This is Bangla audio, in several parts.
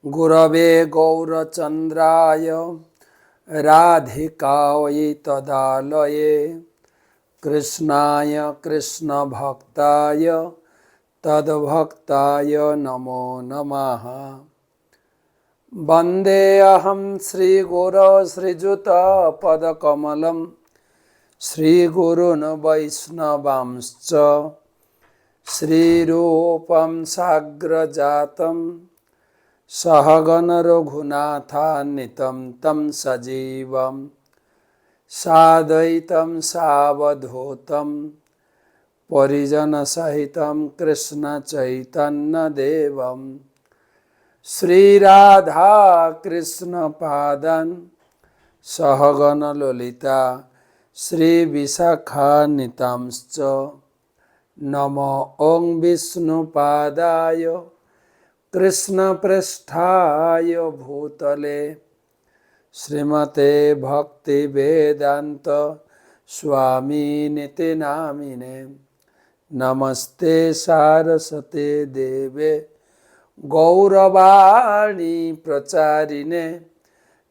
गुरवे गौरचन्द्राय राधिकायै तदालये कृष्णाय कृष्णभक्ताय तद्भक्ताय नमो नमः। वन्देऽहं श्रीगुरो श्रीयुतपदकमलं श्रीगुरून् वैष्णवांश्च श्रीरूपं साग्रजातं सहगण रघुनाथान्वितं तं सजीवं साद्वैतं सावधूतं परिजनसहितं कृष्ण चैतन्यदेवं श्रीराधा कृष्ण पादान् सहगण ललिता श्रीविशाखान्वितांश्च नमो ॐ विष्णुपादाय कृष्णप्रेष्ठाय भूतले श्रीमते भक्तिवेदान्त स्वामिनिति नामिने। नमस्ते सारस्वते देवे गौरवाणी प्रचारिणे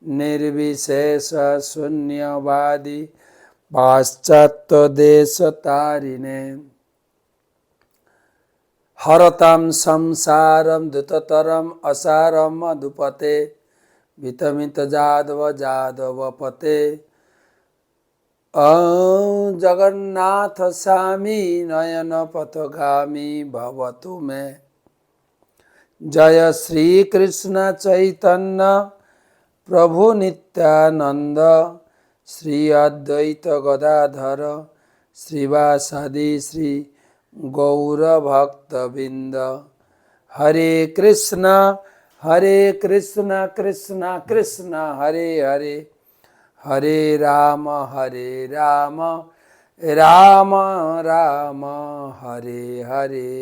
निर्विशेष शून्यवादी पाश्चात्यदेशतारिणे। हरतां संसारं दुततरम् असारं मधुपते वितमित जादव जादवपते जगन्नाथ स्वामी नयन पथगामी भवतु मे। जय श्री कृष्ण चैतन्य प्रभु नित्यानंद श्री अद्वैत गदाधर श्रीवासादि श्री गौर भक्तबिंद। हरे कृष्ण कृष्ण कृष्ण हरे हरे, हरे राम राम राम हरे हरे।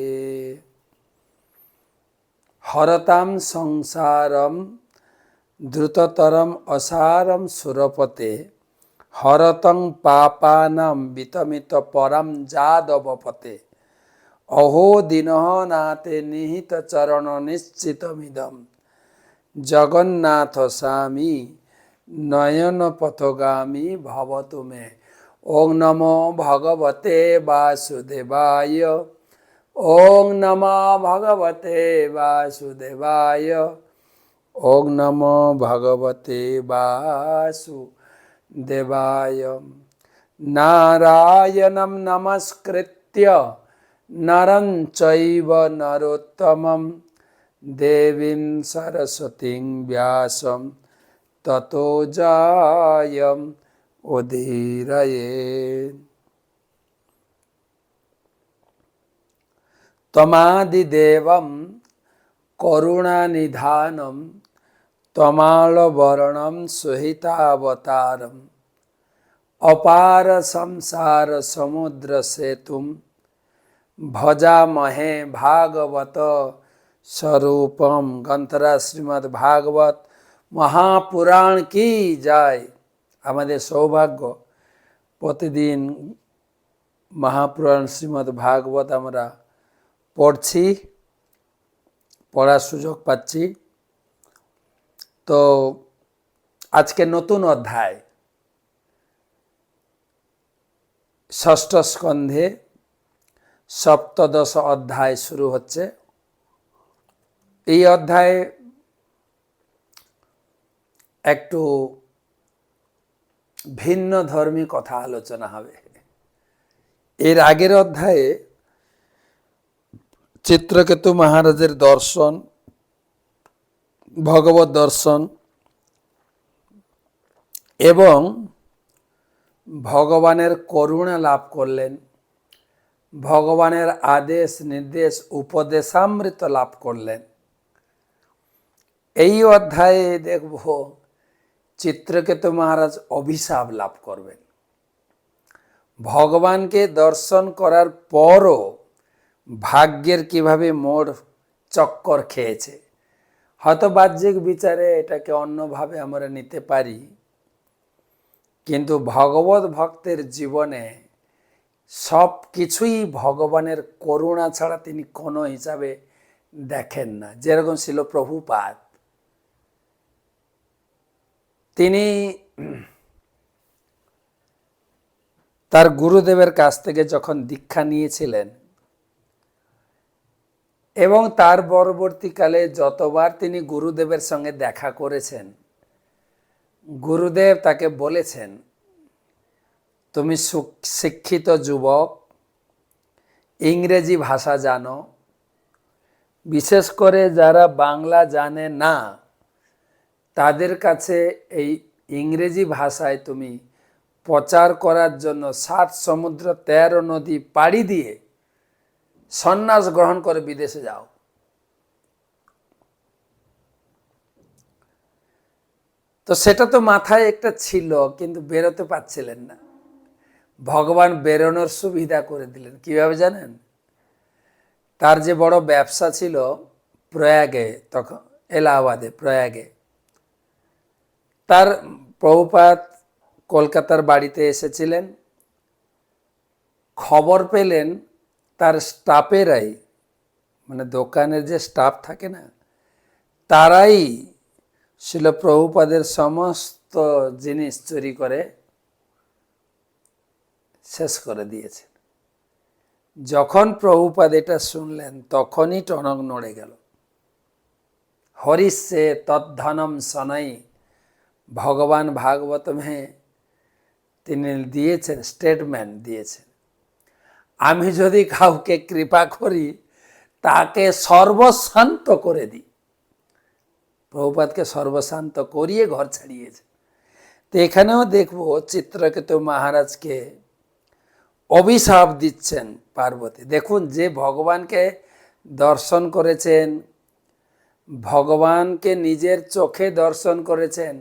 हरतां संसारं द्रुततरम् असारं सुरपते हरतं पापानां वितमित परं जादवपते। अहो दीनः नाते निहित चरण निश्चितमिदं जगन्नाथ स्वामी नयन पथगामी भवतु मे। ओं नमो भगवते वासुदेवाय, ओं नमो भगवते वासुदेवाय, ओं नमो भगवते वासुदेवाय। नारायणं नमस्कृत्य नरं चैव नरोत्तमं देवीं सरस्वतीं व्यासं ततो जयम् उदीरयेत्। त्वमादिदेवं करुणानिधानं त्वमालवर्णं सुहितावतारम् अपार संसार समुद्र सेतुं भजामहे भागवत स्वरूपम। ग्रंथरा श्रीमद् भागवत महापुराण की जय। हमारे सौभाग्य प्रतिदिन महापुराण श्रीमद् भागवत আমরা পড়ছি, পড়ার সুযোগ পাচ্ছি। তো আজকে নতুন অধ্যায় ষষ্ঠ স্কন্ধে সপ্তদশ অধ্যায় শুরু হচ্ছে। এই অধ্যায়ে একটু ভিন্ন ধর্মী কথা আলোচনা হবে। এর আগের অধ্যায়ে চিত্রকেতু মহারাজের দর্শন, ভগবত দর্শন এবং ভগবানের করুণা লাভ করলেন, ভগবানের আদেশ নির্দেশ উপদেশামৃত লাভ করলেন। এই অধ্যায়ে দেখব চিত্রকেতু মহারাজ অভিশাপ লাভ করবেন। ভগবানকে দর্শন করার পরও ভাগ্যের কিভাবে মোড় চক্কর খেয়েছে। হয়তো বাহ্যিক বিচারে এটাকে অন্যভাবে আমরা নিতে পারি, কিন্তু ভগবত ভক্তের জীবনে সব কিছুই ভগবানের করুণা ছাড়া তিনি কোনো হিসাবে দেখেন না। যেরকম ছিল প্রভুপাদ, তিনি তার গুরুদেবের কাছ থেকে যখন দীক্ষা নিয়েছিলেন এবং তার পরবর্তীকালে যতবার তিনি গুরুদেবের সঙ্গে দেখা করেছেন, গুরুদেব তাকে বলেছেন, তুমি শিক্ষিত যুবক, ইংরেজি ভাষা জানো, বিশেষ করে যারা বাংলা জানে না তাদের কাছে এই ইংরেজি ভাষায় তুমি প্রচার করার জন্য 7 সমুদ্র 13 নদী পাড়ি দিয়ে সন্ন্যাস গ্রহণ করে বিদেশে যাও। তো সেটা তো মাথায় একটা ছিল, কিন্তু বেরোতে পারছিলেন না। ভগবান বেরোনোর সুবিধা করে দিলেন। কিভাবে জানেন? তার যে বড় ব্যবসা ছিল প্রয়াগে, তখন এলাহাবাদে, প্রয়াগে, তার প্রভুপাদ কলকাতার বাড়িতে এসেছিলেন। খবর পেলেন তার স্টাফেরাই, মানে দোকানের যে স্টাফ থাকে না, তারাই ছিল প্রভুপাদের সমস্ত জিনিস চুরি করে শেষ করে দিয়েছেন। যখন প্রভুপাদ এটা শুনলেন তখনই টনক নড়ে গেল। হরিষে তদ্ধনম শনৈ, ভগবান ভাগবতমে তিনি দিয়েছেন, স্টেটমেন্ট দিয়েছেন, আমি যদি কাউকে কৃপা করি তাকে সর্বশান্ত করে দিই। প্রভুপাদকে সর্বশান্ত করিয়ে ঘর ছাড়িয়েছে। তো এখানেও দেখবো চিত্রকেতু মহারাজকে অভিশাপ দিচ্ছেন পার্বতী। দেখুন, যে ভগবানকে দর্শন করেছেন, ভগবানকে নিজের চোখে দর্শন করেছেন,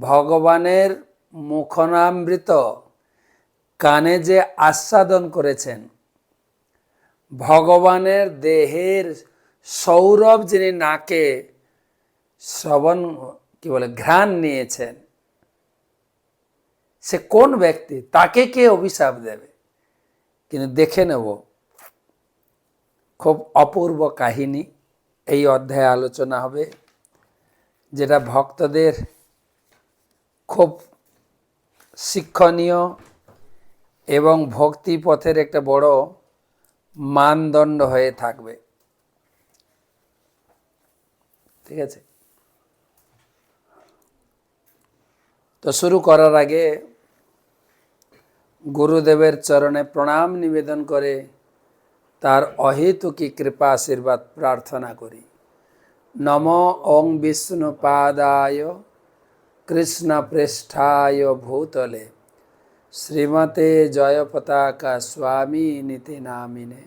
ভগবানের মুখনামৃত কানে যে আস্বাদন করেছেন, ভগবানের দেহের সৌরভ যিনি নাকে শ্রবণ ঘ্রাণ নিয়েছেন, সে কোন ব্যক্তি? তাকে কে অভিশাপ দেবে? কিন্তু দেখে নেব, খুব অপূর্ব কাহিনী এই অধ্যায়ে আলোচনা হবে, যেটা ভক্তদের খুব শিক্ষণীয় এবং ভক্তি পথের একটা বড় মানদণ্ড হয়ে থাকবে। ঠিক আছে? তো শুরু করার আগে গুরুদেবের চরণে প্রণাম নিবেদন করে তার অহেতুকী কৃপা আশীর্বাদ প্রার্থনা করি। নমো ওং বিষ্ণুপাদায় কৃষ্ণ পৃষ্ঠায় ভূতলে শ্রীমতে জয়পতাকা স্বামী নীতি নামিনে।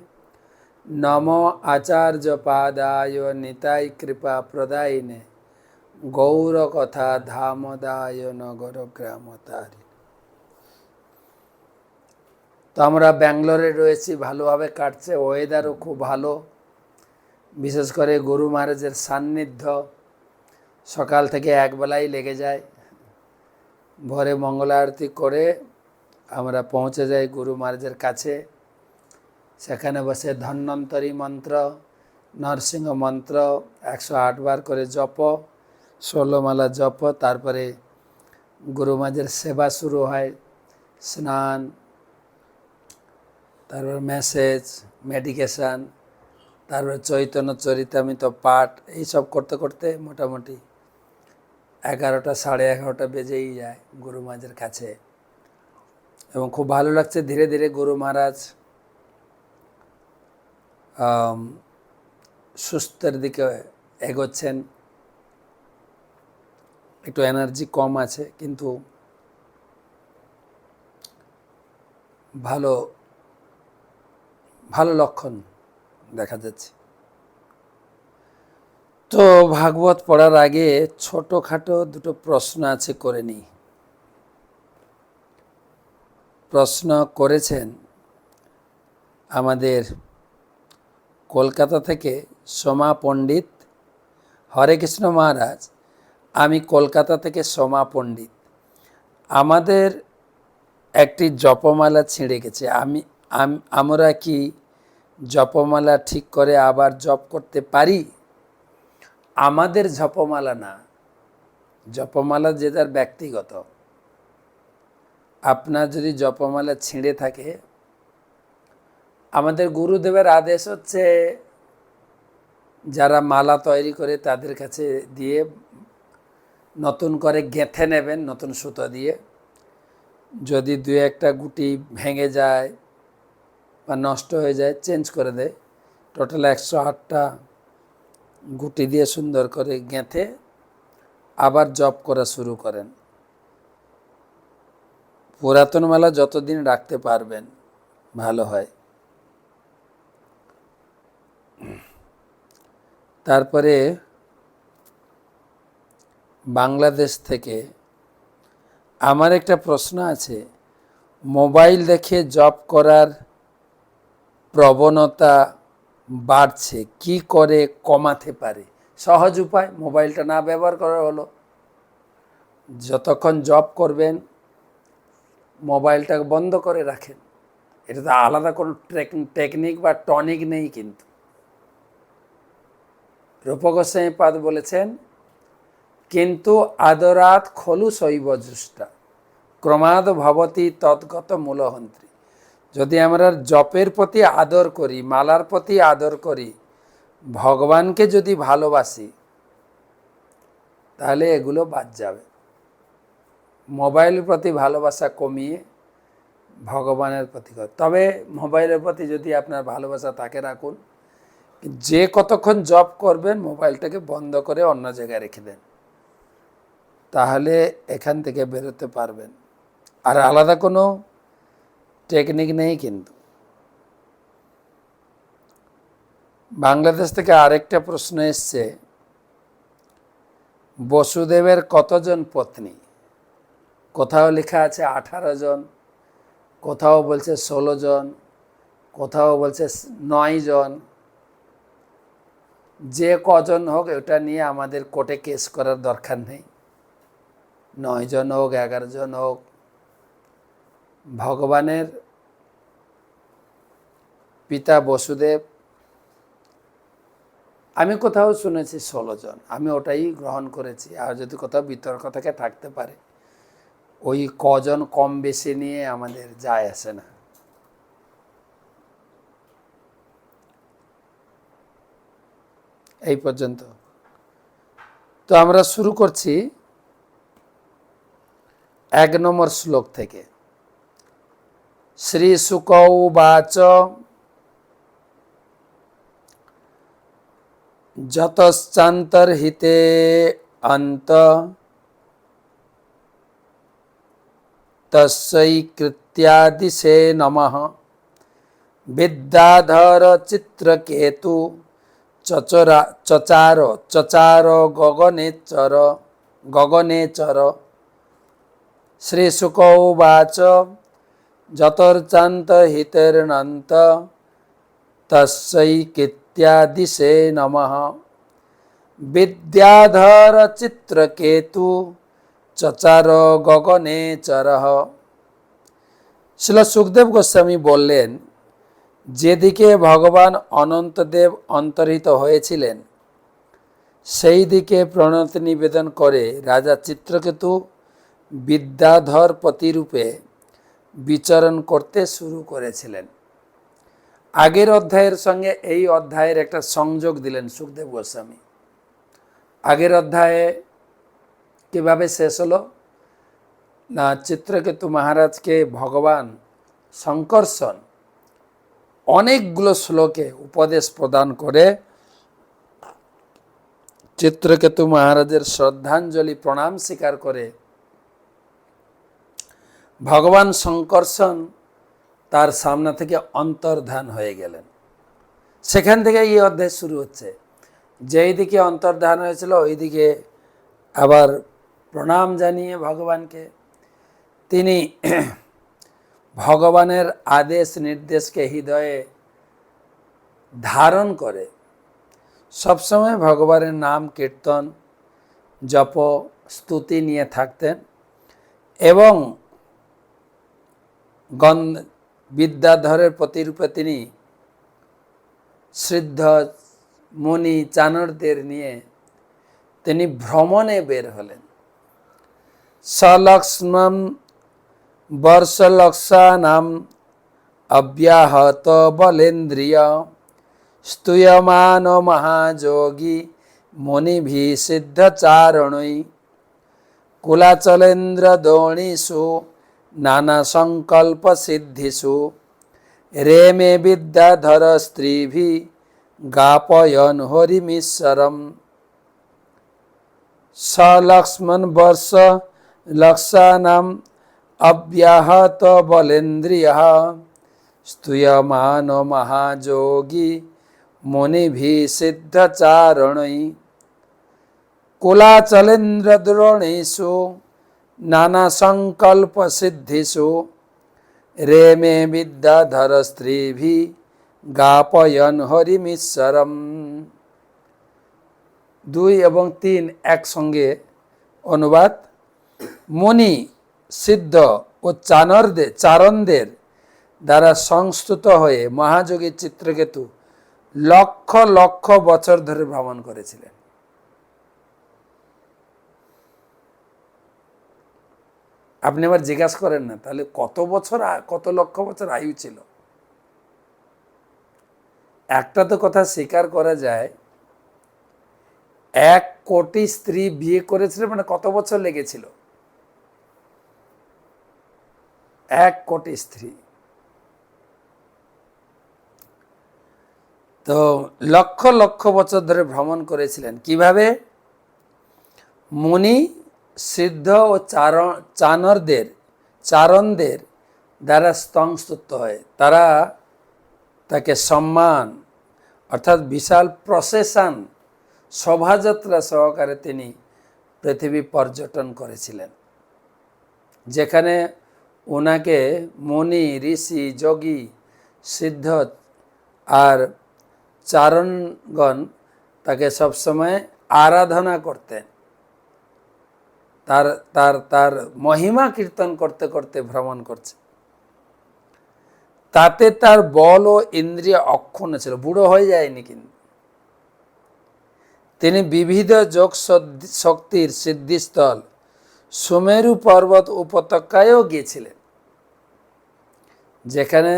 নমো আচার্য পাদায় নিতাই কৃপা প্রদায়িনে গৌর কথা ধামদায় নগর গ্রামতারি। তো আমরা ব্যাঙ্গালোরে রয়েছি, ভালোভাবে কাটছে, ওয়েদারও খুব ভালো। বিশেষ করে গুরু মহারাজের সান্নিধ্য সকাল থেকে একবেলাই লেগে যায়। ভোরে মঙ্গল আরতি করে আমরা পৌঁছে যাই গুরু মহারাজের কাছে। সেখানে বসে ধন্বন্তরী মন্ত্র, নরসিংহ মন্ত্র 108 বার করে জপ, 16 মালা জপ, তারপরে গুরু মহারাজের সেবা শুরু হয়, স্নান, তারপর মেসেজ, মেডিকেশান, তারপরে চৈতন্য চরিতামৃত পাঠ, এইসব করতে করতে মোটামুটি 11টা, 11:30 বেজেই যায় গুরু মহারাজের কাছে। এবং খুব ভালো লাগছে, ধীরে ধীরে গুরু মহারাজ সুস্থের দিকে এগোচ্ছেন। একটু এনার্জি কম আছে, কিন্তু ভালো ভালো লক্ষণ দেখা যাচ্ছে। তো ভাগবত পড়ার আগে ছোটোখাটো দুটো প্রশ্ন আছে, করে নিই। প্রশ্ন করেছেন আমাদের কলকাতা থেকে সোমা পণ্ডিত। হরে কৃষ্ণ মহারাজ, আমি কলকাতা থেকে সোমা পণ্ডিত। আমাদের একটি জপমালা ছিঁড়ে গেছে, আমরা কি জপমালা ঠিক করে আবার জপ করতে পারি? আমাদের জপমালা না, জপমালা যে যার ব্যক্তিগত। আপনার যদি জপমালা ছিঁড়ে থাকে, আমাদের গুরুদেবের আদেশ হচ্ছে যারা মালা তৈরি করে তাদের কাছে দিয়ে নতুন করে গেঁথে নেবেন নতুন সুতো দিয়ে। যদি দু একটা গুটি ভেঙে যায় বা নষ্ট হয়ে যায় চেঞ্জ করে দেয়। টোটাল 108টা গুটি দিয়ে সুন্দর করে গেঁথে আবার জপ করা শুরু করেন। পুরাতন মালা যতদিন রাখতে পারবেন ভালো হয়। তারপরে বাংলাদেশ থেকে আমার একটা প্রশ্ন আছে, মোবাইল দেখে জব করার প্রবণতা বাড়ছে, কি করে কমাতে পারে? সহজ উপায়, মোবাইলটা না ব্যবহার করা হলো। যতক্ষণ জব করবেন মোবাইলটাকে বন্ধ করে রাখেন। এটা তো আলাদা কোনো টেকনিক বা টনিক নেই। কিন্তু রূপক গোস্বামীপাদ বলেছেন, কিন্তু আদরাত খলু শৈব জুষ্টা ক্রমাদ ভবতি তদ্গত মূলহন্ত্রী। যদি আমরা জপের প্রতি আদর করি, মালার প্রতি আদর করি, ভগবানকে যদি ভালোবাসি, তাহলে এগুলো বাদ যাবে। মোবাইলের প্রতি ভালোবাসা কমিয়ে ভগবানের প্রতি। তবে মোবাইলের প্রতি যদি আপনার ভালোবাসা থাকে রাখুন, যে কতক্ষণ জব করবেন মোবাইলটাকে বন্ধ করে অন্য জায়গায় রেখে দেন, তাহলে এখান থেকে বেরোতে পারবেন। আর আলাদা কোনো টেকনিক নেই। কিন্তু বাংলাদেশ থেকে আরেকটা প্রশ্ন এসছে, বসুদেবের কতজন পত্নী? কোথাও লেখা আছে 18 জন, কোথাও বলছে 16 জন, কোথাও বলছে 9 জন। যে কজন হোক, এটা নিয়ে আমাদের কোর্টে কেস করার দরকার নেই। 9 জন হোক, 11 জন হোক, ভগবানের পিতা বসুদেব, আমি কোথাও শুনেছি 16 জন, আমি ওটাই গ্রহণ করেছি। আর যদি কোথাও বিতর্ক থেকে থাকতে পারে, ওই কজন কম বেশি নিয়ে আমাদের যায় আসে না। এই পর্যন্ত। তো আমরা শুরু করছি 1 নম্বর শ্লোক থেকে। শ্রী শুক উবাচ যতশ্চান্তর্হিতে অন্ত তস্যৈ কৃত্যাদিশে নমঃ বিদ্যাধর চিত্রকেতু চচার গগনেচর। শ্রী শুক উবাচ যতর্চান্তহিতের্নন্ত তস্যৈ কৃত্যাদিশে নমঃ বিদ্যাধর চিত্রকেতু চচার গগনেচরঃ। শ্রীল সুখদেব গোস্বামী বললেন, যেদিকে ভগবান অনন্তদেব অন্তর্হিত হয়েছিলেন সেই দিকে প্রণতি নিবেদন করে রাজা চিত্রকেতু বিদ্যাধর প্রতিরূপে বিচরণ করতে শুরু করেছিলেন। আগের অধ্যায়ের সঙ্গে এই অধ্যায়ের একটা সংযোগ দিলেন সুখদেব গোস্বামী। আগের অধ্যায়ে কিভাবে শেষ হলো না, চিত্রকেতু মহারাজকে ভগবান শঙ্কর্ষণ অনেকগুলো শ্লোকে উপদেশ প্রদান করে চিত্রকেতু মহারাজের শ্রদ্ধাঞ্জলি প্রণাম স্বীকার করে ভগবান শঙ্কর্ষণ তার সামনে থেকে অন্তর্ধান হয়ে গেলেন। সেখান থেকে এই অধ্যায় শুরু হচ্ছে। যেই দিকে অন্তর্ধান হয়েছিল ওই দিকে আবার প্রণাম জানিয়ে ভগবানকে, তিনি ভগবানের আদেশ নির্দেশকে হৃদয়ে ধারণ করে সবসময় ভগবানের নাম কীর্তন জপ স্তুতি নিয়ে থাকতেন। এবং বিদ্যাধরের প্রতিরূপে তিনি সিদ্ধ মুনি চানরদের নিয়ে তিনি ভ্রমণে বের হলেন। सलक्ष्मं वर्षलक्षाणाम् अव्याहत बलेन्द्रिय स्तूयमानो महायोगी मुनिभिः सिद्धचारणै कुलाचलेन्द्र दोणीषु नाना संकल्प सिद्धिषु रेमे विद्याधर स्त्रीभिः गापयन् हरिमीश्वरम् सलक्ष्मण वर्ष लक्षाणाम् अव्याहत बलेन्द्रियः स्तूयमानो महायोगी मुनिभिः सिद्धचारणै कुलाचलेन्द्र द्रोणीषु नाना संकल्प सिद्धिषु रेमे विद्याधर स्त्रीभिः गापयन् हरिमीश्वरम्। 2 এবং 3 একসঙ্গে অনুবাদ। মুনি, সিদ্ধ ও চারণদের দ্বারা সংস্তুত হয়ে মহাযোগী চিত্রকেতু লক্ষ লক্ষ বছর ধরে ভ্রমণ করেছিলেন। আপনি আবার জিজ্ঞাসা করেন না তাহলে কত লক্ষ বছর আয়ু ছিল। একটা তো কথা স্বীকার করা যায়, 1 কোটি স্ত্রী বিয়ে করেছিল, মানে কত বছর লেগেছিল? 1 কোটি স্ত্রী। তো লক্ষ লক্ষ বছর ধরে ভ্রমণ করেছিলেন। কিভাবে? মুনি, সিদ্ধ ও চারণদের দ্বারা সংস্তুত হয়ে তারা তাকে সম্মান অর্থাৎ বিশাল প্রসেশন শোভাযাত্রা সহকারে তিনি পৃথিবী পর্যটন করেছিলেন, যেখানে ওনাকে মুনি, ঋষি, যোগী, সিদ্ধ আর চারণগণ তাকে সবসময় আরাধনা করতেন। তার তার তার মহিমা কীর্তন করতে করতে ভ্রমণ করছে। তাতে তার বল ও ইন্দ্রিয় অক্ষুণ্ণ ছিল, বুড়ো হয়ে যায়নি। কিন্তু তিনি বিবিধ যোগ শক্তির সিদ্ধিস্থল সুমেরু পর্বত উপত্যকায়ও গিয়েছিলেন, যেখানে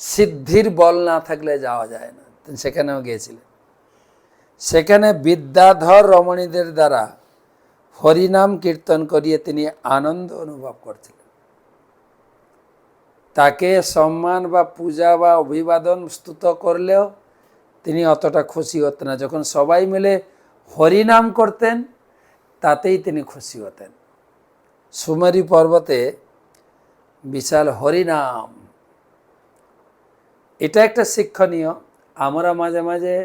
সিদ্ধির বল না থাকলে যাওয়া যায় না, সেখানেও গিয়েছিলেন। সেখানে বিদ্যাধর রমণীদের দ্বারা হরিনাম কীর্তন করিয়ে তিনি আনন্দ অনুভব করছিলেন। তাকে সম্মান বা পূজা বা অভিবাদন স্তুত করলেও তিনি অতটা খুশি হতেন না। যখন সবাই মিলে হরিনাম করতেন তাতেই তিনি খুশি হতেন। সুমেরু পর্বতে বিশাল হরিনাম, এটা একটা শিক্ষণীয়। আমরা মাঝে মাঝে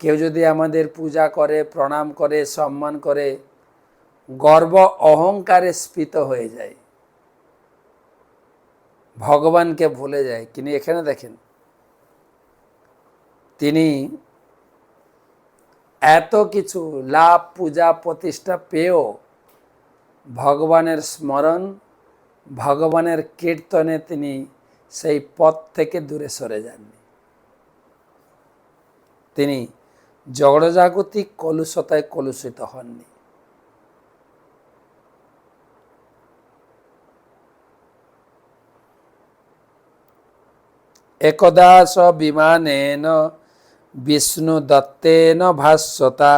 কেউ যদি আমাদের পূজা করে, প্রণাম করে, সম্মান করে, গর্ব অহংকারে স্ফীত হয়ে যায়, ভগবানকে ভুলে যায়। কিন্তু এখানে দেখেন, তিনি এত কিছু লাভ, পূজা, প্রতিষ্ঠা পেয়েও ভগবানের স্মরণ, ভগবানের কীর্তনে তিনি সেই পথ থেকে দূরে সরে যাননি। তিনি জড়জাগতিক কলুষতায় কলুষিত হননি। একদা স বিমানেন বিষ্ণু দত্তেন ভাস্বতা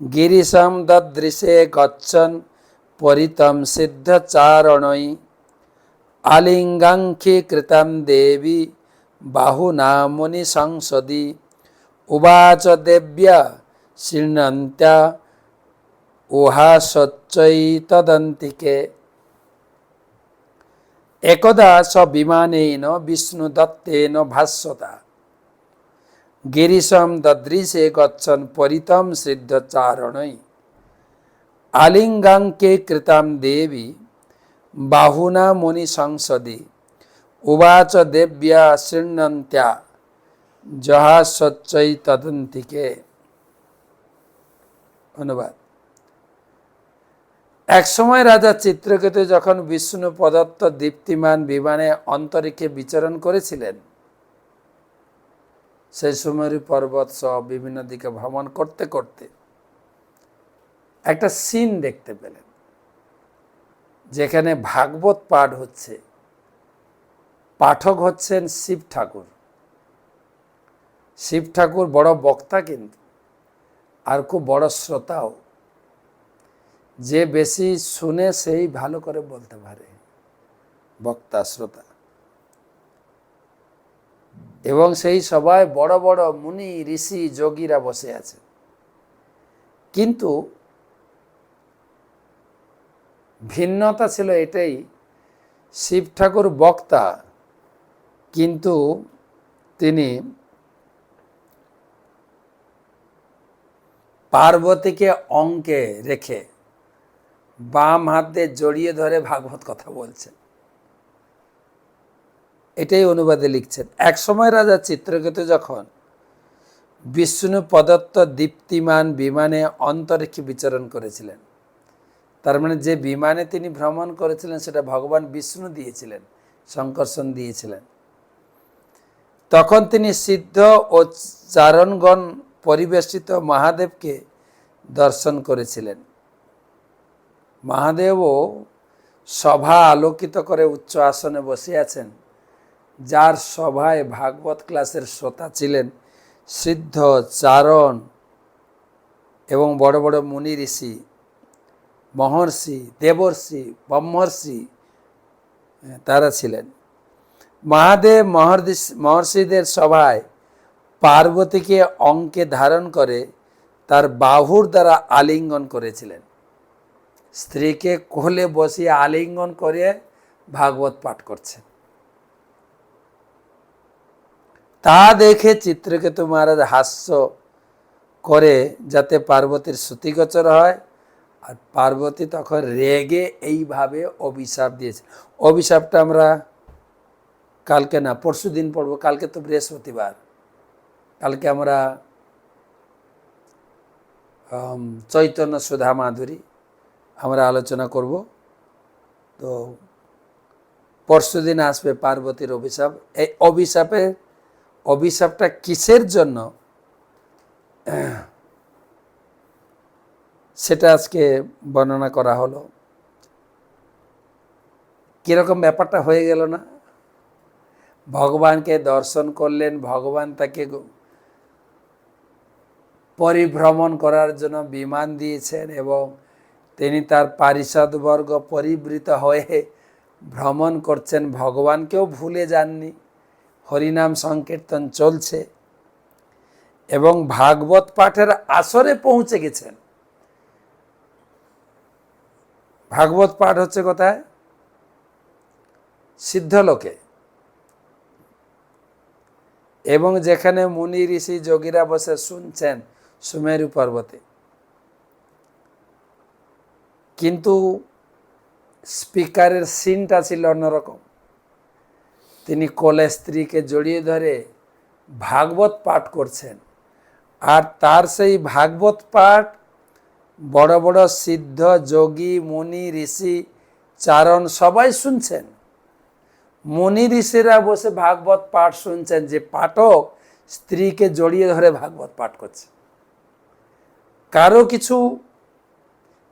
গিরিশম দদৃশে গচ্ছন পরিতম সিদ্ধচারণৈ আলিঙ্গাঙ্খি কৃতম দেবী বাহুনা মুনি সংসদি উবাচ দেব্যা শৃণ্বন্ত্যা উহাসচ্চৈতদন্তিকে। একদা স বিমানেন বিষ্ণু দত্তেন ভাস্বতা গিরিশম দদৃশে গচ্ছন পরিতম সিদ্ধচারণৈ আলিঙ্গাঙ্কে কৃতম দেবী বাহুনা মুনি সংসদি উবাচ দেব্যা শৃণ্বন্ত্যা উহাসচ্চৈতদন্তিকে। অনুবাদ: একসময় রাজা চিত্রকেতু যখন বিষ্ণু প্রদত্ত দীপ্তিমান বিমানে অন্তরিক্ষে বিচরণ করেছিলেন, সেই সুমেরু পর্বত সহ বিভিন্ন দিকে ভ্রমণ করতে করতে একটা সিন দেখতে পেলেন, যেখানে ভাগবত পাঠ হচ্ছে, পাঠক হচ্ছেন শিব ঠাকুর। শিব ঠাকুর বড় বক্তা কিন্তু, আর খুব বড় শ্রোতাও। যে বেশি শুনে সেই ভালো করে বলতে পারে, বক্তা শ্রোতা। এবং সেই সবাই বড় বড় মুনি ঋষি যোগীরা বসে আছে। কিন্তু ভিন্নতা ছিল এটাই, শিব ঠাকুর বক্তা, কিন্তু তিনি পার্বতীকে অঙ্কে রেখে বাম হাত দিয়ে জড়িয়ে ধরে ভাগবত কথা বলছেন। এটাই অনুবাদে লিখছেন। এক সময় রাজা চিত্রকেতু যখন বিষ্ণু প্রদত্ত দীপ্তিমান বিমানে অন্তরিক্ষে বিচরণ করেছিলেন, তার মানে যে বিমানে তিনি ভ্রমণ করেছিলেন সেটা ভগবান বিষ্ণু দিয়েছিলেন, শঙ্কর্ষণ দিয়েছিলেন। তখন তিনি সিদ্ধ ও চারণগণ পরিবেষ্টিত মহাদেবকে দর্শন করেছিলেন। মহাদেবও সভা আলোকিত করে উচ্চ আসনে বসে আছেন, যার সভায় ভাগবত ক্লাসের শ্রোতা ছিলেন সিদ্ধ, চারণ এবং বড় বড় মুনি ঋষি, মহর্ষি, দেবর্ষি, ব্রহ্মর্ষি তারা ছিলেন। মহাদেব মহর্ষিদের সভায় পার্বতীকে অঙ্কে ধারণ করে তার বাহুর দ্বারা আলিঙ্গন করেছিলেন। স্ত্রীকে কোলে বসিয়ে আলিঙ্গন করে ভাগবত পাঠ করছেন। তা দেখে চিত্রকেতু মহারাজ হাস্য করে যাতে পার্বতীর শ্রুতিগোচর হয়, আর পার্বতী তখন রেগে এইভাবে অভিশাপ দিয়েছে। অভিশাপটা আমরা কালকে না পরশু দিন পড়ব। কালকে তো বৃহস্পতিবার, কালকে আমরা চৈতন্য সুধা মাধুরী আমরা আলোচনা করব। তো পরশু দিন আসবে পার্বতীর অভিশাপ। এই অভিশাপটা কিসের জন্য সেটা আজকে বর্ণনা করা হলো। কিরকম ব্যাপারটা হয়ে গেল না? ভগবানকে দর্শন করলেন, ভগবান তাকে পরিভ্রমণ করার জন্য বিমান দিয়েছেন এবং তিনি তার পারিষদবর্গ পরিবৃত হয়ে ভ্রমণ করছেন। ভগবানকেও ভুলে যাননি, হরিনাম সংকীর্তন চলছে এবং ভাগবত পাঠের আসরে পৌঁছে গেছেন। ভাগবত পাঠ হচ্ছে কোথায়? সিদ্ধলোকে। এবং যেখানে মুনি ঋষি যোগীরা বসে শুনছেন, সুমেরু পর্বতে। কিন্তু স্পিকারের সিনটা ছিল অন্যরকম। তিনি কোলে স্ত্রীকে জড়িয়ে ধরে ভাগবত পাঠ করছেন, আর তার সেই ভাগবত পাঠ বড় বড় সিদ্ধ, যোগী, মুনি, ঋষি, চারণ সবাই শুনছেন। মুনি ঋষিরা বসে ভাগবত পাঠ শুনছেন, যে পাঠক স্ত্রীকে জড়িয়ে ধরে ভাগবত পাঠ করছে।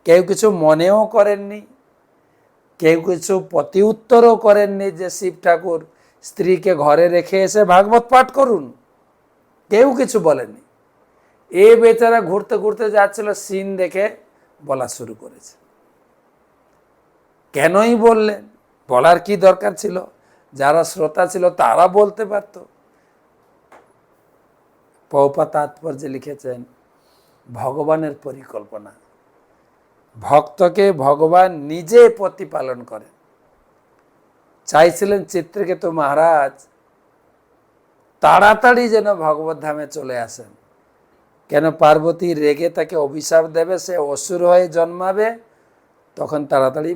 কেউ কিছু মনেও করেননি, কেউ কিছু প্রতি উত্তরও করেননি যে শিব ঠাকুর স্ত্রীকে ঘরে রেখে এসে ভাগবত পাঠ করুন, কেউ কিছু বলেননি। এ বেচারা ঘুরতে ঘুরতে যাচ্ছিল, সিন দেখে বলা শুরু করেছে। কেনই বললেন? বলার কি দরকার ছিল? যারা শ্রোতা ছিল তারা বলতে পারত। প্রভুপাদ তাৎপর্যে লিখেছেন, ভগবানের পরিকল্পনা, ভক্তকে ভগবান নিজে প্রতিপালন করেন। চাইছিলেন চিত্রকেতু মহারাজ তাড়াতাড়ি যেন ভগবত ধামে চলে আসেন। কেন? পার্বতী রেগে তাকে অভিশাপ দেবে, সে অসুর হয়ে জন্মাবে, তখন তাড়াতাড়ি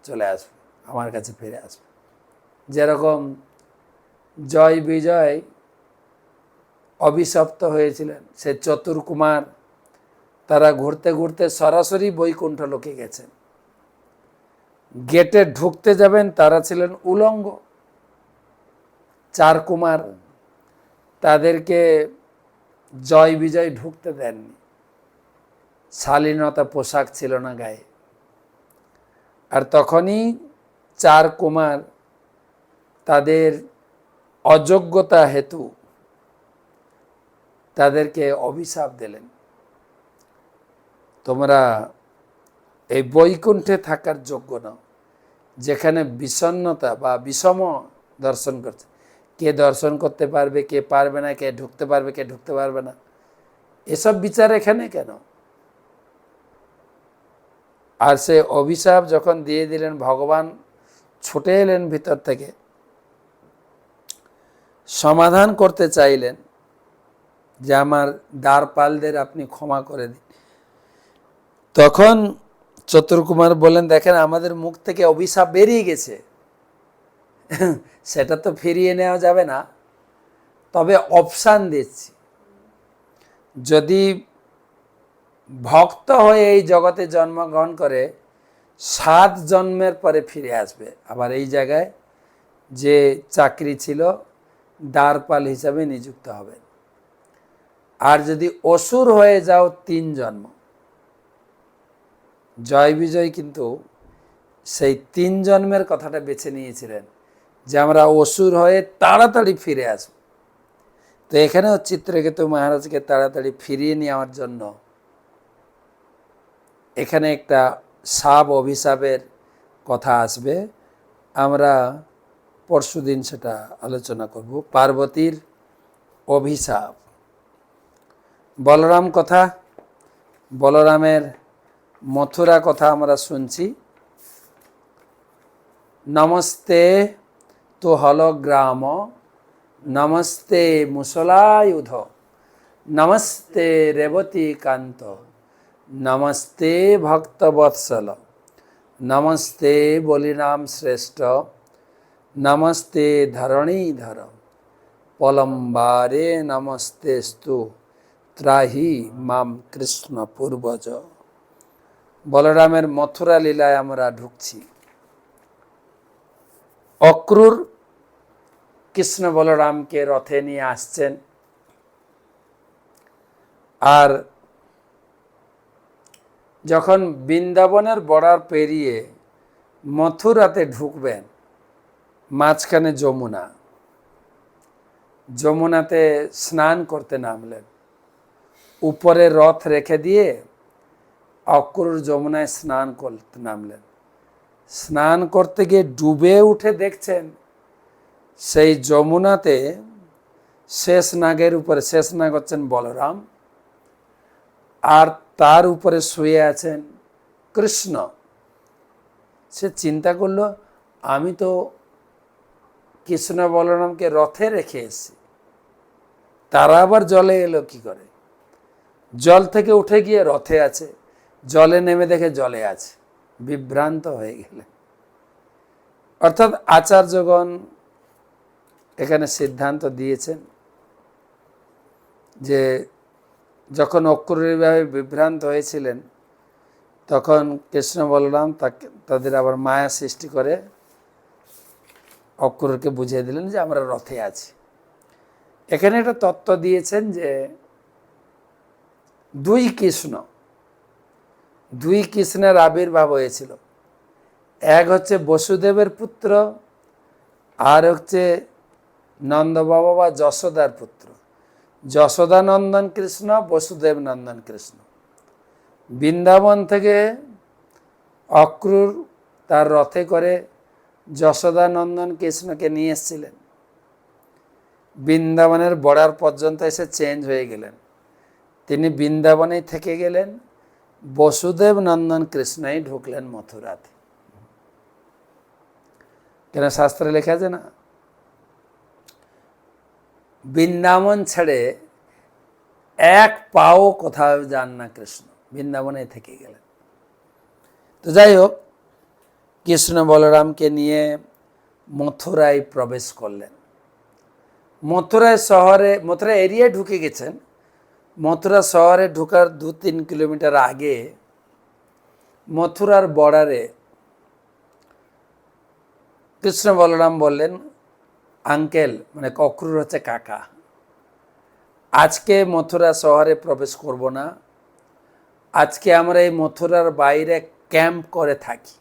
চলে আসবে, আমার কাছে ফিরে আসবে। যেরকম জয় বিজয় অভিশপ্ত হয়েছিলেন, সে চতুর্কুমার, তারা ঘুরতে ঘুরতে সরাসরি বৈকুণ্ঠ লোকে গেছেন। গেটে ঢুকতে যাবেন, তারা ছিলেন উলঙ্গ। চার কুমার, তাদেরকে জয় বিজয় ঢুকতে দেননি। শালীনতা পোশাক ছিল না গায়ে। আর তখনই 4 কুমার তাদের অযোগ্যতা হেতু তাদেরকে অভিশাপ দিলেন, তোমরা এই বৈকুণ্ঠে থাকার যোগ্য নও, যেখানে বিষণ্ণতা বা বিষম দর্শন করছে। কে দর্শন করতে পারবে, কে পারবে না, কে ঢুকতে পারবে, কে ঢুকতে পারবে না, এসব বিচার এখানে কেন? আর সে অভিশাপ যখন দিয়ে দিলেন, ভগবান ছুটে এলেন ভিতর থেকে, সমাধান করতে চাইলেন যে আমার দ্বারপালদের আপনি ক্ষমা করে দিন। তখন চতুর্কুমার বললেন, দেখেন আমাদের মুখ থেকে অভিশাপ বেরিয়ে গেছে, সেটা তো ফিরিয়ে নেওয়া যাবে না, তবে অপশান দিচ্ছি, যদি ভক্ত হয়ে এই জগতে জন্মগ্রহণ করে 7 জন্মের পরে ফিরে আসবে, আবার এই জায়গায় যে চাকরি ছিল দ্বারপাল হিসাবে নিযুক্ত হবে। আর যদি অসুর হয়ে যাও 3 জন্ম। জয় বিজয় কিন্তু সেই 3 জন্মের কথাটা বেছে নিয়েছিলেন, যে আমরা অসুর হয়ে তাড়াতাড়ি ফিরে আসব। তো এখানেও চিত্রকেতু মহারাজকে তাড়াতাড়ি ফিরিয়ে নেওয়ার জন্য এখানে একটা শাপ অভিশাপের কথা আসবে, আমরা পরশুদিন সেটা আলোচনা করব। পার্বতীর অভিশাপ। বলরাম কথা, বলরামের মথুরা কথা আমরা শুনছি। নমস্তে তো হল গ্রাম, নমস্তে মুসলায়ুধ, নমস্তে রেবতী কান্ত, নমস্তে ভক্তবৎসল, নমস্তে বলিরাম শ্রেষ্ঠ, নমস্তে ধরণীধর, পলম্বারে নমস্তেস্তু, ত্রাহি মাম কৃষ্ণ পূর্বজ। বলরামের মথুরা লীলায় আমরা ঢুকছি। অক্রূর কৃষ্ণ বলরামকে রথে নিয়ে আসছেন, আর যখন বৃন্দাবনের বর্ডার পেরিয়ে মথুরাতে ঢুকবেন, মাঝখানে যমুনা, যমুনাতে স্নান করতে নামলেন। উপরে রথ রেখে দিয়ে অক্রূর যমুনায় স্নান করতে নামলেন। স্নান করতে গিয়ে ডুবে উঠে দেখছেন সেই যমুনাতে শেষ নাগের উপরে, শেষ নাগ হচ্ছেন বলরাম, আর তার উপরে শুয়ে আছেন কৃষ্ণ। সে চিন্তা করলো, আমি তো কৃষ্ণ বলরামকে রথে রেখে এসেছি, তারা আবার জলে এলো কি করে? জল থেকে উঠে গিয়ে রথে আছে, জলে নেমে দেখে জলে আছে, বিভ্রান্ত হয়ে গেলেন। অর্থাৎ আচার্যগণ এখানে সিদ্ধান্ত দিয়েছেন যে যখন অক্রূরীভাবে বিভ্রান্ত হয়েছিলেন, তখন কৃষ্ণ বলরাম তাদের আবার মায়া সৃষ্টি করে অক্রূরকে বুঝিয়ে দিলেন যে আমরা রথে আছি। এখানে একটা তত্ত্ব দিয়েছেন যে দুই কৃষ্ণের আবির্ভাব হয়েছিল। এক হচ্ছে বসুদেবের পুত্র, আর হচ্ছে নন্দবাবা বা যশোদার পুত্র। যশোদা নন্দন কৃষ্ণ, বসুদেব নন্দন কৃষ্ণ। বৃন্দাবন থেকে অক্রূর তার রথে করে যশোদা নন্দন কৃষ্ণকে নিয়ে এসেছিলেন। বৃন্দাবনের বর্ডার পর্যন্ত এসে চেঞ্জ হয়ে গেলেন, তিনি বৃন্দাবনেই থেকে গেলেন, বসুদেব নন্দন কৃষ্ণই ঢুকলেন মথুরাতে। কেন শাস্ত্রে লেখা আছে না, বৃন্দাবন ছেড়ে এক পাও কোথাও যান না কৃষ্ণ, বৃন্দাবনে থেকে গেলেন। তো যাই হোক, কৃষ্ণ বলরামকে নিয়ে মথুরায় প্রবেশ করলেন। মথুরায় এরিয়ায় ঢুকে গেছেন। মথুরা শহরে ঢোকার 2-3 কিলোমিটার আগে মথুরার বর্ডারে কৃষ্ণ বলরাম বললেন, আঙ্কেল, মানে অক্রূর হচ্ছে কাকা, আজকে মথুরা শহরে প্রবেশ করব না, আজকে আমরা এই মথুরার বাইরে ক্যাম্প করে থাকি।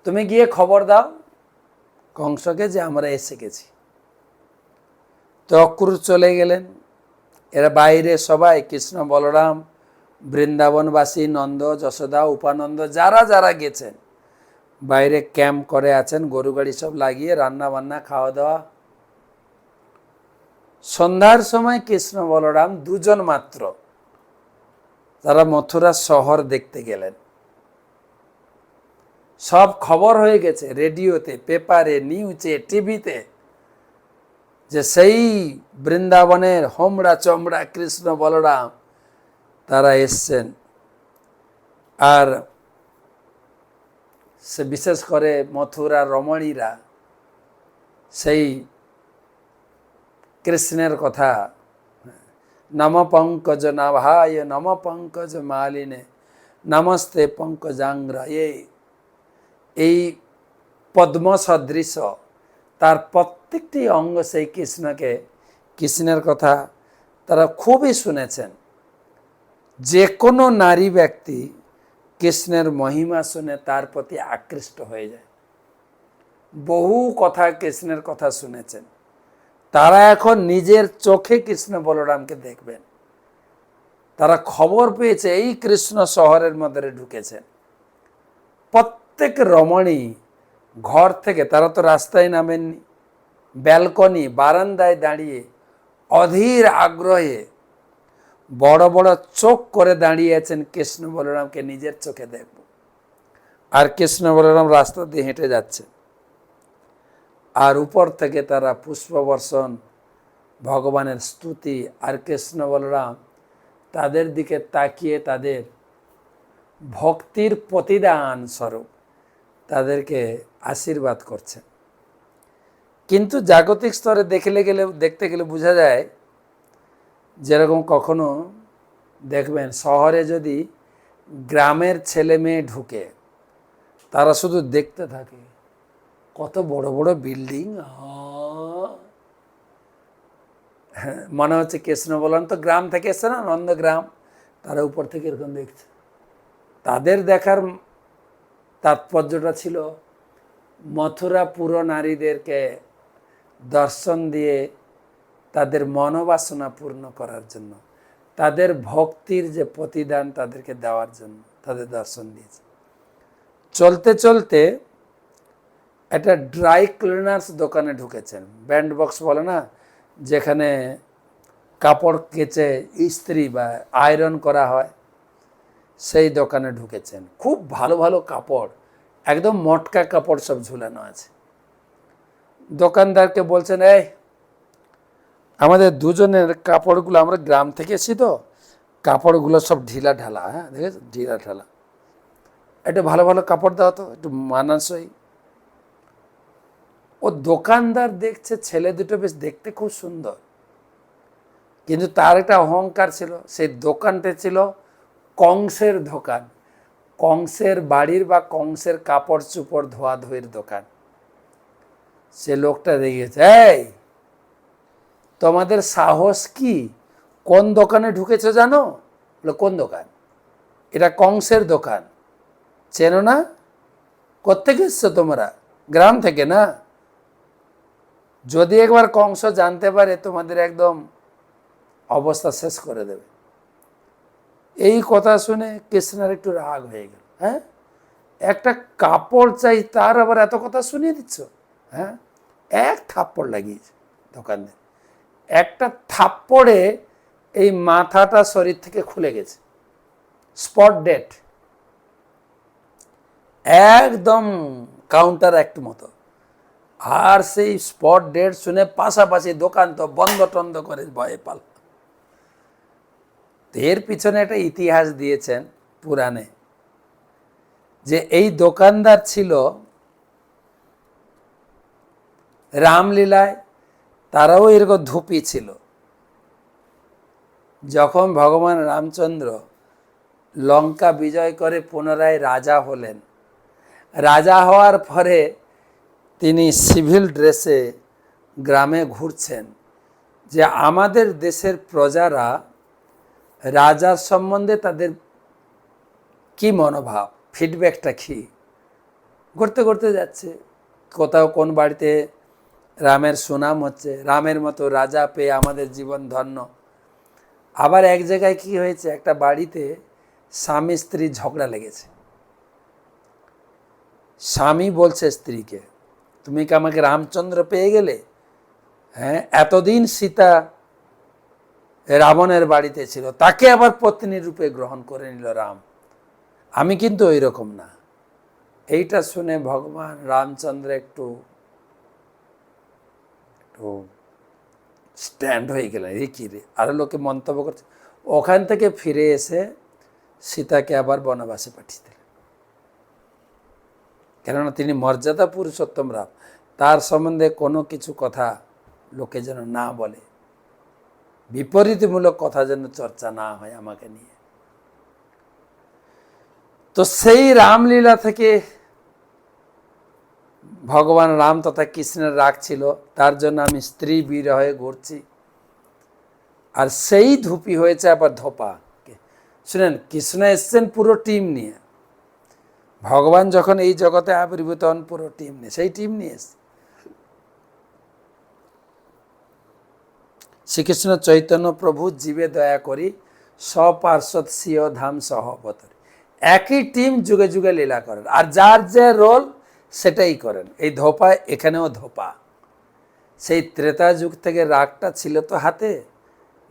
তুমি গিয়ে খবর দাও কংসকে যে আমরা এসে গেছি। তো অক্রুর চলে গেলেন। এরা বাইরে সবাই কৃষ্ণ বলরাম, বৃন্দাবনবাসী, নন্দ, যশোদা, উপানন্দ যারা যারা গেছেন বাইরে ক্যাম্প করে আছেন, গরু গাড়ি সব লাগিয়ে রান্না বান্না খাওয়া দাওয়া। সন্ধ্যার সময় কৃষ্ণ বলরাম দুজন মাত্র তারা মথুরা শহর দেখতে গেলেন। সব খবর হয়ে গেছে রেডিওতে, পেপারে, নিউজে, টিভিতে, যে সেই বৃন্দাবনের হোমড়া চমড়া কৃষ্ণ বলরাম তারা এসছেন। আর সে বিশেষ করে মথুরা রমণীরা সেই কৃষ্ণের কথা, নম পঙ্কজ নাভায় নম পঙ্কজ মালিনে নমস্তে পঙ্কজাঙ্গ্রয়ে, এই পদ্ম সদৃশ তার প্রত্যেকটি অঙ্গ সেই কৃষ্ণের কথা তারা খুবই শুনেছেন। যে কোনো নারী ব্যক্তি কৃষ্ণের মহিমা শুনে তার প্রতি আকৃষ্ট হয়ে যায়। বহু কথা কৃষ্ণের কথা শুনেছেন, তারা এখন নিজের চোখে কৃষ্ণ বলরামকে দেখবেন। তারা খবর পেয়েছে এই কৃষ্ণ শহরের মধ্যে ঢুকেছেন। প্রত্যেক রমণী ঘর থেকে, তারা তো রাস্তায় নামেননি, ব্যালকনি বারান্দায় দাঁড়িয়ে অধীর আগ্রহে বড় বড় চোখ করে দাঁড়িয়ে আছেন কৃষ্ণ বলরামকে নিজের চোখে দেখব। আর কৃষ্ণ বলরাম রাস্তা দিয়ে হেঁটে যাচ্ছেন, আর উপর থেকে তারা পুষ্পবর্ষণ, ভগবানের স্তুতি, আর কৃষ্ণ বলরাম তাদের দিকে তাকিয়ে তাদের ভক্তির প্রতিদান স্বরূপ তাদেরকে আশীর্বাদ করছেন। কিন্তু জাগতিক স্তরে দেখতে গেলে বোঝা যায়, যেরকম কখনো দেখবেন শহরে যদি গ্রামের ছেলে মেয়ে ঢুকে, তারা শুধু দেখতে থাকে কত বড় বড় বিল্ডিং, মনে হচ্ছে কৃষ্ণ বলরাম তো গ্রাম থেকে এসছে না, নন্দগ্রাম, তারা উপর থেকে এরকম দেখছে। তাদের দেখার তাৎপর্যটা ছিল মথুরা পুরো নারীদেরকে দর্শন দিয়ে তাদের মনোবাসনা পূর্ণ করার জন্য, তাদের ভক্তির যে প্রতিদান তাদেরকে দেওয়ার জন্য তাদের দর্শন দিয়েছে। চলতে চলতে একটা ড্রাই ক্লিনার্স দোকানে ঢুকেছেন, ব্যান্ড বক্স বলে না, যেখানে কাপড় কেচে ইস্ত্রি বা আয়রন করা হয়, সেই দোকানে ঢুকেছেন। খুব ভালো ভালো কাপড়, একদম মটকা কাপড় সব ঝুলানো আছে। দোকানদারকে বলছেন, এই আমাদের দুজনের কাপড়গুলো, আমরা গ্রাম থেকে এসেছি তো, কাপড়গুলো সব ঢিলা ঢালা, হ্যাঁ দেখেছ, ঢিলা ঢালা, একটু ভালো ভালো কাপড় দাও তো, একটু মানানসই। ও দোকানদার দেখছে ছেলে দুটো বেশ দেখতে খুব সুন্দর, কিন্তু তার একটা অহংকার ছিল। সেই দোকানটা ছিল কংসের দোকান, কংসের বাড়ির বা কংসের কাপড় চোপড় ধোয়াধুয়ির দোকান। সে লোকটা দেখেছে, এই তোমাদের সাহস কি, কোন দোকানে ঢুকেছো জানো? বলে, কোন দোকান? এটা কংসের দোকান, চেনো না? কোত্থেকে এসছো তোমরা? গ্রাম থেকে না? যদি একবার কংস জানতে পারে তোমাদের একদম অবস্থা শেষ করে দেবে। এই কথা শুনে কৃষ্ণের একটু রাগ হয়ে গেল। হ্যাঁ, একটা কাপড় চাই, তার আবার এত কথা শুনিয়ে দিচ্ছ? হ্যাঁ, এক থাপ্পড় লাগিয়েছে দোকানদার। একটা থাপ্পড়ে এই মাথাটা শরীর থেকে খুলে গেছে, স্পট ডেট, একদম কাউন্টার অ্যাক্ট মতো। আর সেই স্পট ডেট শুনে পাশাপাশি দোকান তো বন্ধ টন্ধ করে ভয়ে পাল। এর পিছনে একটা ইতিহাস দিয়েছেন পুরাণে, যে এই দোকানদার ছিল রামলীলায়, তারাও এরকম ধুপি ছিল। যখন ভগবান রামচন্দ্র লঙ্কা বিজয় করে পুনরায় রাজা হলেন, রাজা হওয়ার পরে তিনি সিভিল ড্রেসে গ্রামে ঘুরছেন, যে আমাদের দেশের প্রজারা রাজার সম্বন্ধে তাদের কি মনোভাব, ফিডব্যাকটা কী। ঘুরতে ঘুরতে যাচ্ছে, কোথাও কোন বাড়িতে রামের সুনাম হচ্ছে, রামের মতো রাজা পেয়ে আমাদের জীবন ধন্য। আবার এক জায়গায় কি হয়েছে, একটা বাড়িতে স্বামী স্ত্রী ঝগড়া লেগেছে। স্বামী বলছে স্ত্রীকে, তুমি কি আমাকে রামচন্দ্র পেয়ে গেলে? হ্যাঁ, এতদিন সীতা রাবণের বাড়িতে ছিল, তাকে আবার পত্নী রূপে গ্রহণ করে নিল রাম, আমি কিন্তু ওই রকম না। এইটা শুনে ভগবান রামচন্দ্র একটু স্ট্যান্ড হয়ে গেলেন, এই কী রে। আরও লোকে মন্তব্য করছে। ওখান থেকে ফিরে এসে সীতাকে আবার বনবাসে পাঠিয়ে দিলেন, কেননা তিনি মর্যাদা পুরুষোত্তম রাম, তার সম্বন্ধে কোনো কিছু কথা লোকে যেন না বলে, বিপরীতমূলক কথা যেন চর্চা না হয় আমাকে নিয়ে। তো সেই রামলীলা থেকে ভগবান রাম তথা কৃষ্ণের রাগ ছিল, তার জন্য আমি স্ত্রী বিরহে ঘুরছি। আর সেই ধুপি হয়েছে আবার ধোপা। শুনেন, কৃষ্ণ এসছেন পুরো টিম নিয়ে, ভগবান যখন এই জগতে আবির্ভূত হন পুরো টিম নিয়ে, সেই টিম নিয়ে এসছে। শ্রীকৃষ্ণ চৈতন্য প্রভু জীবে দয়া করি, স্বপার্শ্বদ সিও ধাম সহ অবতরী। একই টিম যুগে যুগে লীলা করেন, আর যার যে রোল সেটাই করেন। এই ধোপা এখানেও ধোপা। সেই ত্রেতা যুগ থেকে রাগটা ছিল তো হাতে,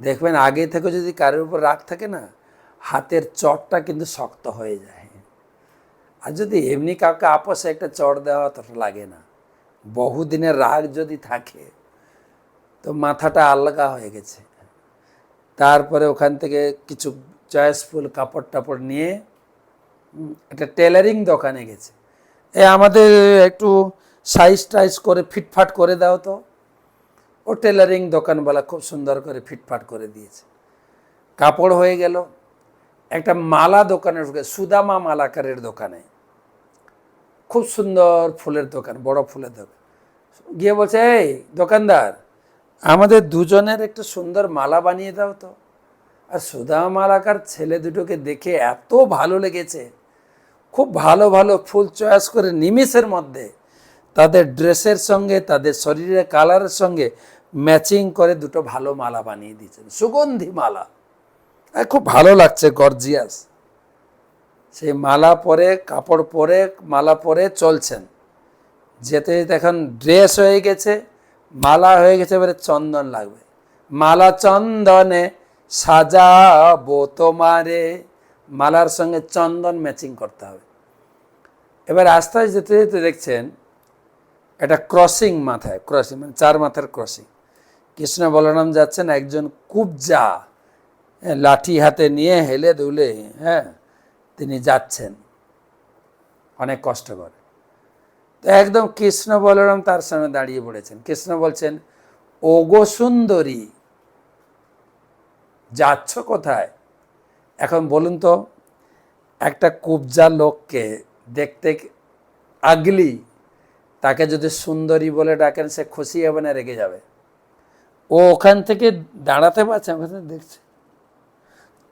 দেখবেন আগে থেকে যদি কারোর উপর রাগ থাকে না, হাতের চটটা কিন্তু শক্ত হয়ে যায়। আর যদি এমনি কাউকে আপসে একটা চড় দেওয়া তত লাগে না। বহুদিনের রাগ যদি থাকে তো মাথাটা আলগা হয়ে গেছে। তারপরে ওখান থেকে কিছু চয়েসফুল কাপড় টাপড় নিয়ে একটা টেলারিং দোকানে গেছে, আমাদের একটু সাইজ টাইজ করে ফিটফাট করে দাও তো। ও টেলারিং দোকানওয়ালা খুব সুন্দর করে ফিটফাট করে দিয়েছে, কাপড় হয়ে গেল। একটা মালা দোকানে ঢুকে, সুদামা মালাকারের দোকানে, খুব সুন্দর ফুলের দোকান, বড় ফুলের দোকান। গিয়ে বলছে, এই দোকানদার, আমাদের দুজনের একটু সুন্দর মালা বানিয়ে দাও তো। আর সুদামা মালাকার ছেলে দুটোকে দেখে এত ভালো লেগেছে, খুব ভালো ভালো ফুল চয়েস করে নিমেষের মধ্যে তাদের ড্রেসের সঙ্গে তাদের শরীরের কালারের সঙ্গে ম্যাচিং করে দুটো ভালো মালা বানিয়ে দিয়েছেন, সুগন্ধি মালা, খুব ভালো লাগছে, গর্জিয়াস। সেই মালা পরে, কাপড় পরে, মালা পরে চলছেন, যেতে যেতে এখন ড্রেস হয়ে গেছে, মালা হয়ে গেছে, এবারে চন্দন লাগবে। মালা চন্দনে সাজাবো তোমারে, মালার সঙ্গে চন্দন ম্যাচিং করতে হবে। এবার আস্তে আস্তে যেতে যেতে দেখছেন একটা ক্রসিং, মাথায় ক্রসিং মানে 4 মাথার ক্রসিং। কৃষ্ণ বলরাম যাচ্ছেন, একজন কুবজা লাঠি হাতে নিয়ে হেলে দুলে তিনি যাচ্ছেন, অনেক কষ্ট করে। তো একদম কৃষ্ণ বলরাম তার সামনে দাঁড়িয়ে পড়েছেন। কৃষ্ণ বলছেন, ওগো সুন্দরী, যাচ্ছ কোথায়? এখন বলুন তো, একটা কুবজা লোককে দেখতে আগলি, তাকে যদি সুন্দরী বলে ডাকেন, সে খুশি হবে না রেগে যাবে? ও ওখান থেকে দাঁড়াতে পারছে, ওখানে দেখছে।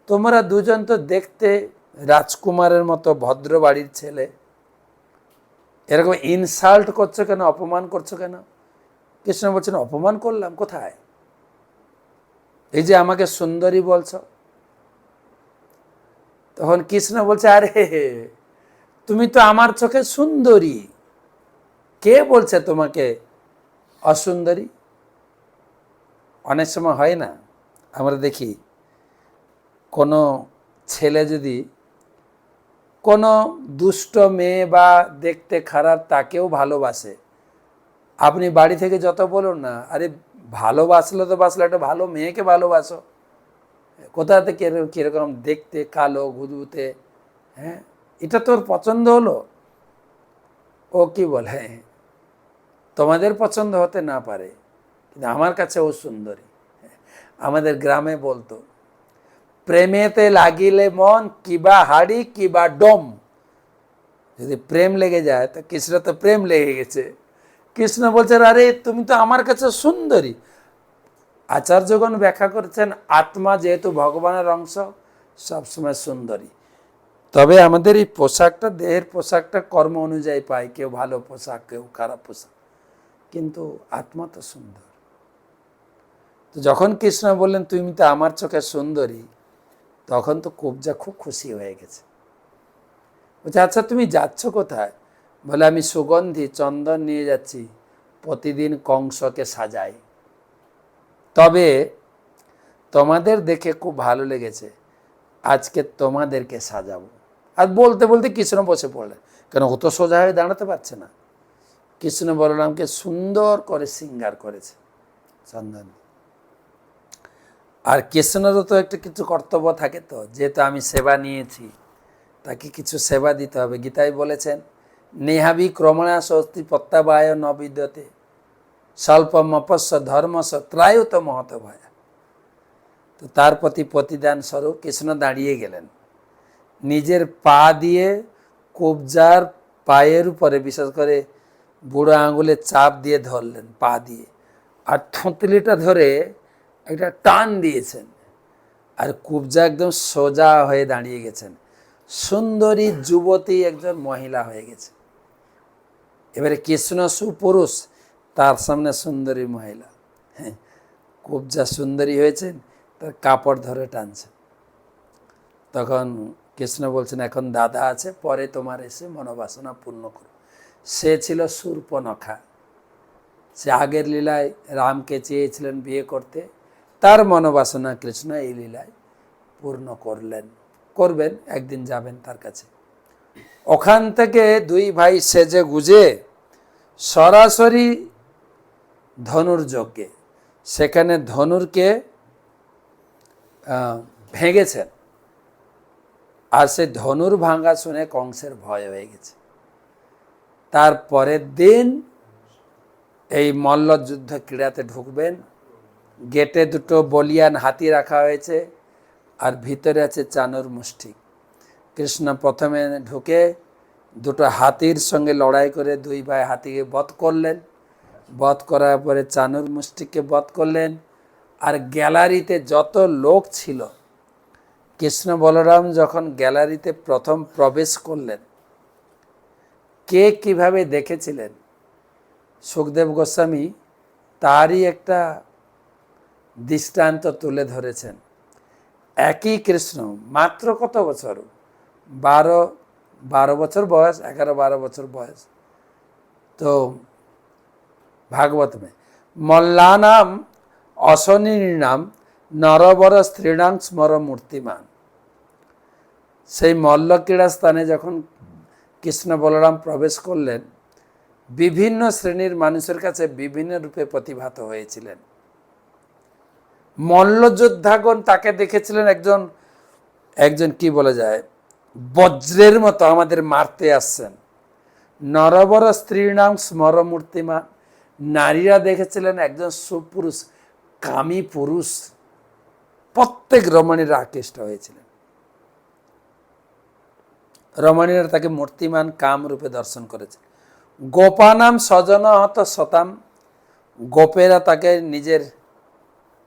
তোমরা দুজন তো দেখতে রাজকুমারের মতো, ভদ্র বাড়ির ছেলে, এরকম ইনসাল্ট করছো কেন, অপমান করছো কেন? কৃষ্ণ বলছেন, অপমান করলাম কোথায়? এই যে আমাকে সুন্দরী বলছো। তখন কৃষ্ণ বলছে, আরে তুমি তো আমার চোখে সুন্দরী, কে বলছে তোমাকে অসুন্দরী? অনেক সময় হয় না, আমরা দেখি কোনো ছেলে যদি কোনো দুষ্ট মেয়ে বা দেখতে খারাপ তাকেও ভালোবাসে, আপনি বাড়ি থেকে যত বলুন না, আরে ভালোবাসলে তো বাসলে একটা ভালো মেয়েকে ভালোবাসো, কোথা থেকে কীরকম দেখতে, কালো গুদগুতে, এটা তোর পছন্দ হলো? ও কি বলে, তোমাদের পছন্দ হতে না পারে, কিন্তু আমার কাছে ও সুন্দরী। আমাদের গ্রামে বলতো, প্রেমেতে লাগিলে মন কিবা হাড়ি কিবা ডোম। যদি প্রেম লেগে যায় তো কৃষ্ণ তো প্রেম লেগে গেছে। কৃষ্ণ বলছেন, আরে তুমি তো আমার কাছে সুন্দরী। আচার্যগণ ব্যাখ্যা করছেন, আত্মা যেহেতু ভগবানের অংশ, সবসময় সুন্দরী। তবে আমাদের এই পোশাকটা, দেহের পোশাকটা কর্ম অনুযায়ী পাই, কেউ ভালো পোশাক, কেউ খারাপ পোশাক, কিন্তু আত্মা তো সুন্দর। তো যখন কৃষ্ণ বললেন তুমি তো আমার চোখে সুন্দরী, তখন তো কুবজা খুব খুশি হয়ে গেছে। বলছে আচ্ছা তুমি যাচ্ছ কোথায়? বলে আমি সুগন্ধি চন্দন নিয়ে যাচ্ছি, প্রতিদিন কংসকে সাজাই, তবে তোমাদের দেখে খুব ভালো লেগেছে, আজকে তোমাদেরকে সাজাবো। আর বলতে বলতে কৃষ্ণ বসে পড়লেন, কেন ও তো সোজা হয়ে দাঁড়াতে পারছে না। কৃষ্ণ বলরামকে সুন্দর করে শৃঙ্গার করেছে চন্দন। আর কৃষ্ণেরও তো একটা কিছু কর্তব্য থাকে, তো যেহেতু আমি সেবা নিয়েছি তাকে কিছু সেবা দিতে হবে। গীতায় বলেছেন নেহাবি ক্রমণা স্বস্তি প্রত্যাবায় ন বিদ্যতে স্বল্পম অপস্য ধর্মস্য ত্রায়ুত মহত ভয়। তো তার প্রতি প্রতিদান স্বরূপ কৃষ্ণ দাঁড়িয়ে গেলেন, নিজের পা দিয়ে কুবজার পায়ের উপরে বিশেষ করে বুড়ো আঙুলে চাপ দিয়ে ধরলেন পা দিয়ে, আর থুতলিটা ধরে একটা টান দিয়েছেন, আর কুবজা একদম সোজা হয়ে দাঁড়িয়ে গেছেন, সুন্দরী যুবতী একজন মহিলা হয়ে গেছে। এবারে কৃষ্ণ সুপুরুষ, তার সামনে সুন্দরী মহিলা। হ্যাঁ, কুবজা সুন্দরী হয়েছেন, তার কাপড় ধরে টানছে। তখন কৃষ্ণ বলছেন এখন দাদা আছে, পরে তোমার এসে মনোবাসনা পূর্ণ করো। সে ছিল শূর্পণখা, সে আগের লীলায় রামকে চেয়েছিলেন বিয়ে করতে, তার মনোবাসনা কৃষ্ণ এই লীলায় পূর্ণ করবেন, একদিন যাবেন তার কাছে। ওখান থেকে দুই ভাই সেজে গুজে সরাসরি ধনুর যজ্ঞে, সেখানে ধনুরকে ভেঙেছেন, আর সে ধনুর ভাঙা শুনে কংসের ভয় হয়ে গেছে। তার পরের দিন এই মল্লযুদ্ধ ক্রীড়াতে ঢুকবেন। গেটে দুটো বলিয়ান হাতি রাখা হয়েছে, আর ভিতরে আছে চানুর মুষ্টি। কৃষ্ণ প্রথমে ঢুকে দুটো হাতির সঙ্গে লড়াই করে দুই ভাই হাতিকে বধ করলেন, বধ করার পরে চানুর মুষ্টিকে বধ করলেন। আর গ্যালারিতে যত লোক ছিল, কৃষ্ণ বলরাম যখন গ্যালারিতে প্রথম প্রবেশ করলেন, কে কিভাবে দেখেছিলেন সুখদেব গোস্বামী তারই একটা দৃষ্টান্ত তুলে ধরেছেন। একই কৃষ্ণ, মাত্র কত বছর, 12 বছর বয়স, 11-12 বছর বয়স। তো ভাগবত में মল্লানাম অশনীনাম নরবর স্ত্রীণাং স্মর মূর্তিমান। সেই মল্লক্রীড়া স্থানে যখন কৃষ্ণ বলরাম প্রবেশ করলেন, বিভিন্ন শ্রেণীর মানুষের কাছে বিভিন্ন রূপে প্রতিভাত হয়েছিলেন। মল্লযোদ্ধাগণ তাকে দেখেছিলেন একজন কি বলা যায়, বজ্রের মতো আমাদের মারতে আসছেন। নরবর স্ত্রীণাম স্মর মূর্তিমান, নারীরা দেখেছিলেন একজন সুপুরুষ, কামী পুরুষ। প্রত্যেক রমণীরা আকৃষ্ট হয়েছিলেন। রমণীরা তাকে মূর্তিমান কাম রূপে দর্শন করেছে। গোপানাম স্বজন হত শতাম, গোপেরা তাকে নিজের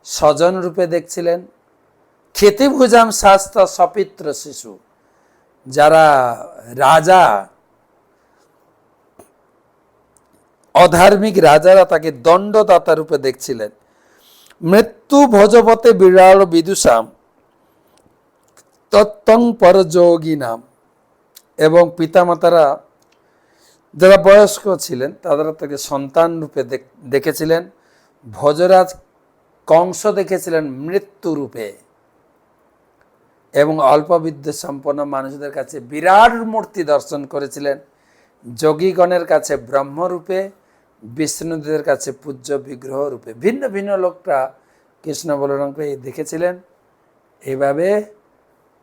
স্বজন রূপে দেখছিলেন। ক্ষিতিভুজাম শাস্ত্র সপিত্র শিশু, যারা রাজা, অধার্মিক রাজারা তাকে দণ্ডদাতা রূপে দেখছিলেন। মৃত্যু ভোজপতে বিড়াল বিদুষাম তত্ত্বং পরযোগী নাম, এবং পিতামাতারা যারা বয়স্ক ছিলেন তারা তাকে সন্তান রূপে দেখেছিলেন। ভোজরাজ কংস দেখেছিলেন মৃত্যু রূপে, এবং অল্প বিদ্যা সম্পন্ন মানুষদের কাছে বিরাট মূর্তি দর্শন করেছিলেন। যোগীগণের কাছে ব্রহ্মরূপে, বিষ্ণুদের কাছে পূজ্য বিগ্রহ রূপে ভিন্ন ভিন্ন লোকরা কৃষ্ণ বলরামকে দেখেছিলেন। এইভাবে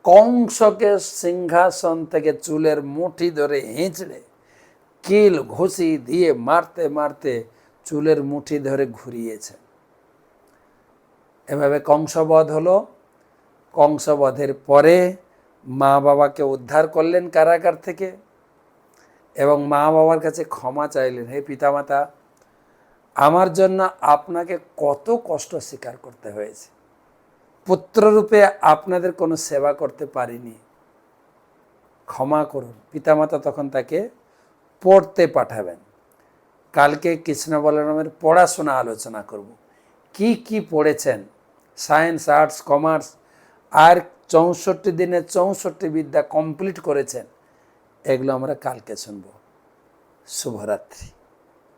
কংসকে সিংহাসন থেকে চুলের মুঠি ধরে হিঁচড়ে কিল ঘুষি দিয়ে মারতে মারতে চুলের মুঠি ধরে ঘুরিয়েছে। এভাবে কংসবধ হলো। কংসবধের পরে মা বাবাকে উদ্ধার করলেন কারাগার থেকে, এবং মা বাবার কাছে ক্ষমা চাইলেন, হে পিতামাতা, আমার জন্য আপনাকে কত কষ্ট স্বীকার করতে হয়েছে, পুত্ররূপে আপনাদের কোনো সেবা করতে পারিনি। ক্ষমা করুন। পিতামাতা তখন তাকে পড়তে পাঠাবেন। কালকে কৃষ্ণ বলরামের পড়াশোনা আলোচনা করব। কি কি পড়েছেন, সায়েন্স, আর্টস, কমার্স, আর 64 দিনে 64 বিদ্যা কমপ্লিট করেছেন, এগুলো আমরা কালকে শুনব। শুভরাত্রি।